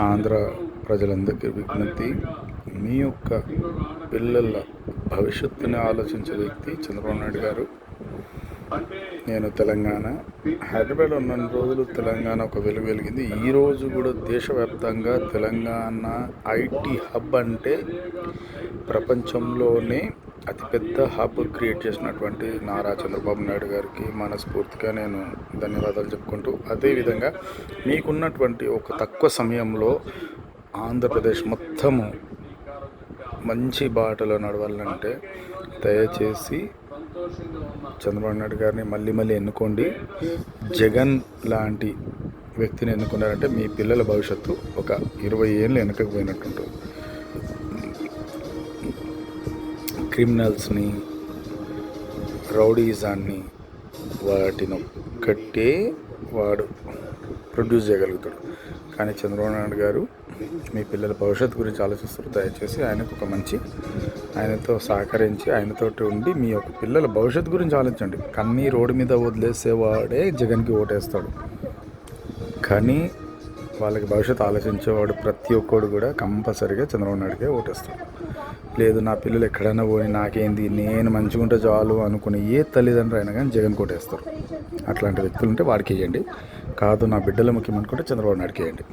ఆంధ్ర ప్రజలందరికీ విజ్ఞప్తి, మీ యొక్క పిల్లల భవిష్యత్తుని ఆలోచించే వ్యక్తి చంద్రబాబు నాయుడు గారు. నేను తెలంగాణ, హైదరాబాద్ ఉన్న రోజులు తెలంగాణ ఒక వెలుగు వెలిగింది. ఈరోజు కూడా దేశవ్యాప్తంగా తెలంగాణ ఐటీ హబ్ అంటే ప్రపంచంలోనే అతిపెద్ద హబ్ క్రియేట్ చేసినటువంటి నారా చంద్రబాబు నాయుడు గారికి మనస్ఫూర్తిగా నేను ధన్యవాదాలు చెప్పుకుంటూ, అదేవిధంగా మీకున్నటువంటి ఒక తక్కువ సమయంలో ఆంధ్రప్రదేశ్ మొత్తము మంచి బాటలో నడవాలంటే దయచేసి చంద్రబాబు నాయుడు గారిని మళ్ళీ ఎన్నుకోండి. జగన్ లాంటి వ్యక్తిని ఎన్నుకున్నారంటే మీ పిల్లల భవిష్యత్తు ఒక 20 ఏళ్ళు వెనకకు పోయినట్టుంటుంది. క్రిమినల్స్ని, రౌడీజాన్ని వాటిని ఒక్కటే వాడు ప్రొడ్యూస్ చేయగలుగుతాడు. కానీ చంద్రబాబు నాయుడు గారు మీ పిల్లల భవిష్యత్తు గురించి ఆలోచిస్తారు. దయచేసి ఆయనతో సహకరించి ఆయనతోటి ఉండి మీ యొక్క పిల్లల భవిష్యత్తు గురించి ఆలోచించండి. కన్నీ రోడ్డు మీద వదిలేసేవాడే జగన్కి ఓటేస్తాడు. కానీ వాళ్ళకి భవిష్యత్తు ఆలోచించేవాడు ప్రతి ఒక్కడు కూడా కంపల్సరీగా చంద్రబాబు నాయుడుకే ఓటేస్తాడు. లేదు నా పిల్లలు ఎక్కడైనా పోయి నాకేంది, నేను మంచిగా ఉంటే చాలు అనుకునే ఏ తల్లిదండ్రులు అయినా కానీ జగన్ కోటేస్తారు. అట్లాంటి వ్యక్తులు ఉంటే వాడికి వేయండి. కాదు నా బిడ్డల ముఖ్యం అనుకుంటే చంద్రబాబు నాయుడుకి వేయండి.